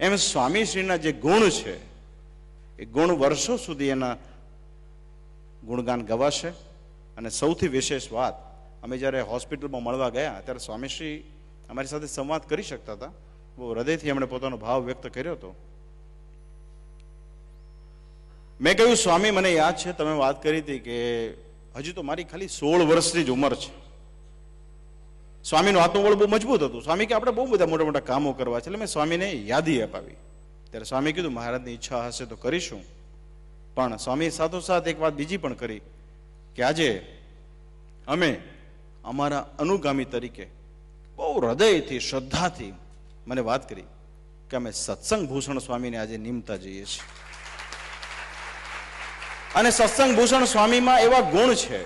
એમ સ્વામીશ્રીના જે ગુણ છે એ ગુણ વર્ષો સુધી એના ગુણગાન ગવાશે. અને સૌથી વિશેષ વાત, અમે જ્યારે હોસ્પિટલમાં મળવા ગયા ત્યારે સ્વામીશ્રી અમારી સાથે સંવાદ કરી શકતા હતા. બહુ હૃદયથી એમણે પોતાનો ભાવ વ્યક્ત કર્યો હતો. મેં કહ્યું, સ્વામી મને યાદ છે તમે વાત કરી હતી કે હજી તો મારી ખાલી 16 વર્ષની જ ઉંમર છે. સ્વામીનું આત્મબળ બહુ મજબૂત હતું. સ્વામી કે આપણે બહુ બધા મોટા મોટા કામો કરવા છે. એટલે મેં સ્વામીને યાદી અપાવી. ત્યારે સ્વામી કીધું મહારાજની ઈચ્છા હશે તો કરીશું. પણ સ્વામી સાથોસાથ એક વાત બીજી પણ કરી કે આજે અમે અમારા અનુગામી તરીકે બહુ હૃદયથી શ્રદ્ધાથી મને વાત કરી કે અમે સત્સંગ ભૂષણ સ્વામીને આજે નિમતા જઈએ છીએ. અને સત્સંગ ભૂષણ સ્વામીમાં એવા ગુણ છે,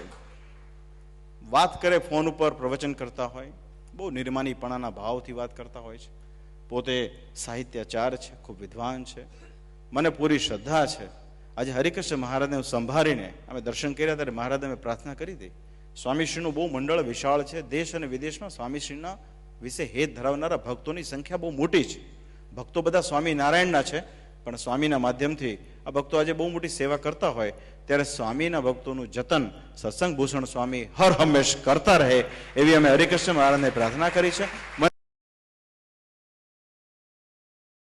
વાત કરે ફોન ઉપર પ્રવચન કરતા હોય, બહુ નિર્માનીપણાના ભાવથી વાત કરતા હોય છે. પોતે સાહિત્યાચાર છે, ખૂબ વિદ્વાન છે, મને પૂરી શ્રદ્ધા છે. આજે હરિકૃષ્ણ મહારાજને સંભાળીને અમે દર્શન કર્યા ત્યારે મહારાજને અમે પ્રાર્થના કરી હતી. સ્વામીશ્રીનું બહુ મંડળ વિશાળ છે. દેશ અને વિદેશમાં સ્વામીશ્રીના વિશે હેત ધરાવનારા ભક્તોની સંખ્યા બહુ મોટી છે. ભક્તો બધા સ્વામિનારાયણના છે, પણ સ્વામીના માધ્યમથી આ ભક્તો આજે બહુ મોટી સેવા કરતા હોય ત્યારે સ્વામીના ભક્તોનું જતન સત્સંગ ભૂષણ સ્વામી હર હંમેશ કરતા રહે એવી અમે હરિકૃષ્ણ મહારાજને પ્રાર્થના કરી છે.